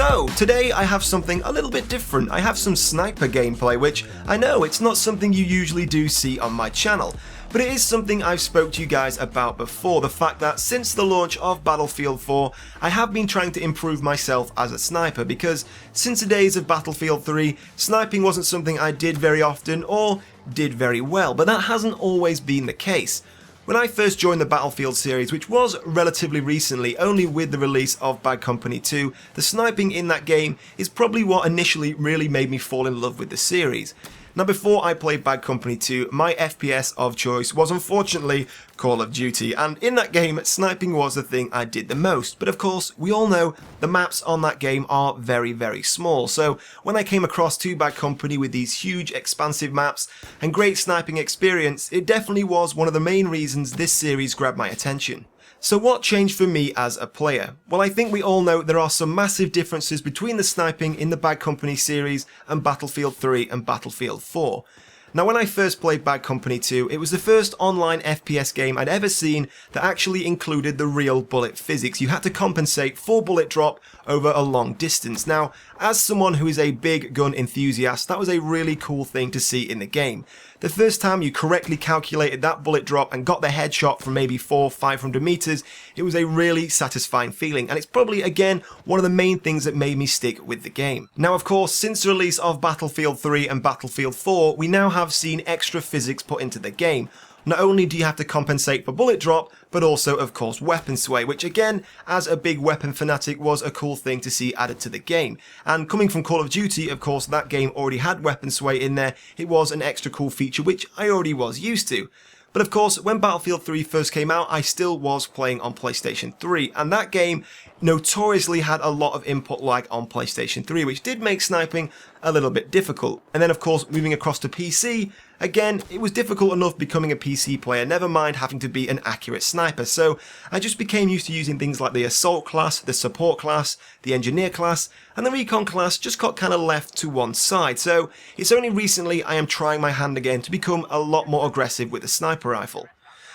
So, today I have something a little bit different. I have some sniper gameplay, which I know it's not something you usually do see on my channel, but it is something I've spoke to you guys about before, the fact that since the launch of Battlefield 4, I have been trying to improve myself as a sniper, because since the days of Battlefield 3, sniping wasn't something I did very often or did very well, but that hasn't always been the case. When I first joined the Battlefield series, which was relatively recently, only with the release of Bad Company 2, the sniping in that game is probably what initially really made me fall in love with the series. Now, before I played Bad Company 2, my FPS of choice was unfortunately Call of Duty, and in that game, sniping was the thing I did the most. But of course, we all know the maps on that game are very, very small, so when I came across to Bad Company with these huge, expansive maps and great sniping experience, it definitely was one of the main reasons this series grabbed my attention. So what changed for me as a player? Well, I think we all know there are some massive differences between the sniping in the Bad Company series and Battlefield 3 and Battlefield 4. Now, when I first played Bad Company 2, it was the first online FPS game I'd ever seen that actually included the real bullet physics. You had to compensate for bullet drop over a long distance. Now, as someone who is a big gun enthusiast, that was a really cool thing to see in the game. The first time you correctly calculated that bullet drop and got the headshot from maybe 400-500 meters, it was a really satisfying feeling, and it's probably, again, one of the main things that made me stick with the game. Now, of course, since the release of Battlefield 3 and Battlefield 4, we now have seen extra physics put into the game. Not only do you have to compensate for bullet drop, but also, of course, weapon sway, which again, as a big weapon fanatic, was a cool thing to see added to the game. And coming from Call of Duty, of course, that game already had weapon sway in there. It was an extra cool feature, which I already was used to. But of course, when Battlefield 3 first came out, I still was playing on PlayStation 3, and that game notoriously had a lot of input lag on PlayStation 3, which did make sniping a little bit difficult. And then of course, moving across to PC, again, it was difficult enough becoming a PC player, never mind having to be an accurate sniper. So I just became used to using things like the Assault class, the Support class, the Engineer class, and the Recon class just got kind of left to one side. So it's only recently I am trying my hand again to become a lot more aggressive with the sniper rifle.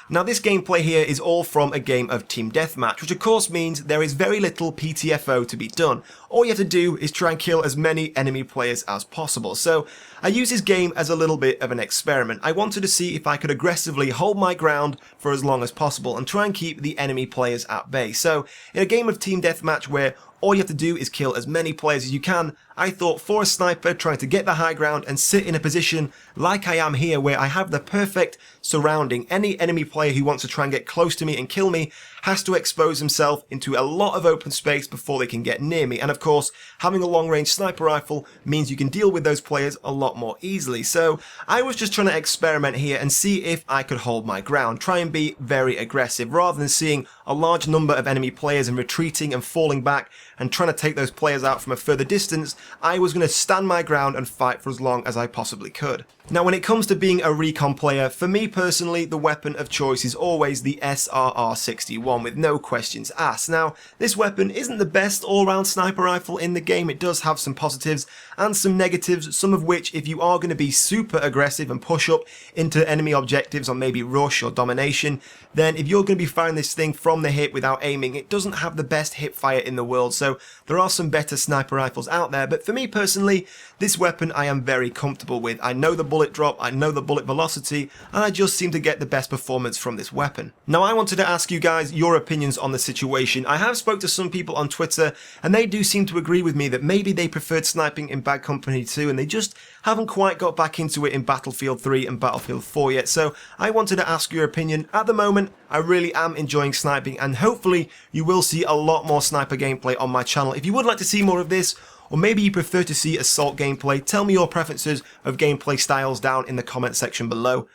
Now, this gameplay here is all from a game of Team Deathmatch, which of course means there is very little PTFO to be done. All you have to do is try and kill as many enemy players as possible. So I use this game as a little bit of an experiment. I wanted to see if I could aggressively hold my ground for as long as possible and try and keep the enemy players at bay. So in a game of Team Deathmatch where all you have to do is kill as many players as you can, I thought for a sniper trying to get the high ground and sit in a position like I am here where I have the perfect surrounding, any enemy player who wants to try and get close to me and kill me has to expose himself into a lot of open space before they can get near me. And of course, having a long range sniper rifle means you can deal with those players a lot more easily. So I was just trying to experiment here and see if I could hold my ground, try and be very aggressive rather than seeing a large number of enemy players and retreating and falling back and trying to take those players out from a further distance. I was going to stand my ground and fight for as long as I possibly could. Now, when it comes to being a recon player, for me personally, the weapon of choice is always the SRR-61 with no questions asked. Now, this weapon isn't the best all-round sniper rifle in the game. It does have some positives and some negatives, some of which, if you are going to be super aggressive and push up into enemy objectives on maybe rush or domination, then if you're going to be firing this thing from the hip without aiming, it doesn't have the best hip fire in the world. So there are some better sniper rifles out there, but for me personally, this weapon I am very comfortable with. I know the bullet drop, I know the bullet velocity, and I just seem to get the best performance from this weapon. Now, I wanted to ask you guys your opinions on the situation. I have spoke to some people on Twitter, and they do seem to agree with me that maybe they preferred sniping in Bad Company 2, and they just haven't quite got back into it in Battlefield 3 and Battlefield 4 yet. So I wanted to ask your opinion. At the moment, I really am enjoying sniping, and hopefully you will see a lot more sniper gameplay on my channel. If you would like to see more of this, or maybe you prefer to see assault gameplay, tell me your preferences of gameplay styles down in the comment section below.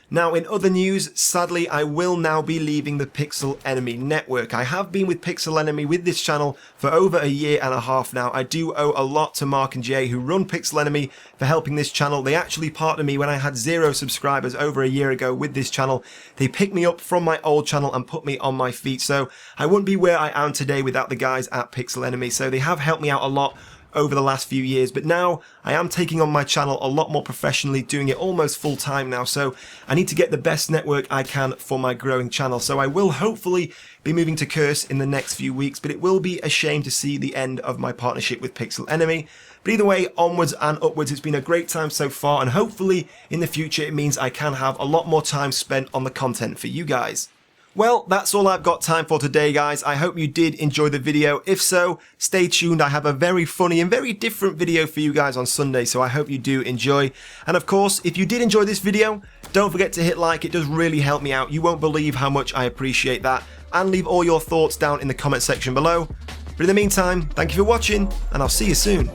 Now, in other news, sadly, I will now be leaving the Pixel Enemy network. I have been with Pixel Enemy with this channel for over a year and a half now. I do owe a lot to Mark and Jay, who run Pixel Enemy, for helping this channel. They actually partnered me when I had 0 subscribers over a year ago with this channel. They picked me up from my old channel and put me on my feet. So I wouldn't be where I am today without the guys at Pixel Enemy. So they have helped me out a lot over the last few years, but now I am taking on my channel a lot more professionally, doing it almost full time now, so I need to get the best network I can for my growing channel. So I will hopefully be moving to Curse in the next few weeks, but it will be a shame to see the end of my partnership with Pixel Enemy. But either way, onwards and upwards, it's been a great time so far, and hopefully in the future it means I can have a lot more time spent on the content for you guys. Well, that's all I've got time for today, guys. I hope you did enjoy the video. If so, stay tuned. I have a very funny and very different video for you guys on Sunday, so I hope you do enjoy. And of course, if you did enjoy this video, don't forget to hit like. It does really help me out. You won't believe how much I appreciate that. And leave all your thoughts down in the comment section below. But in the meantime, thank you for watching, and I'll see you soon.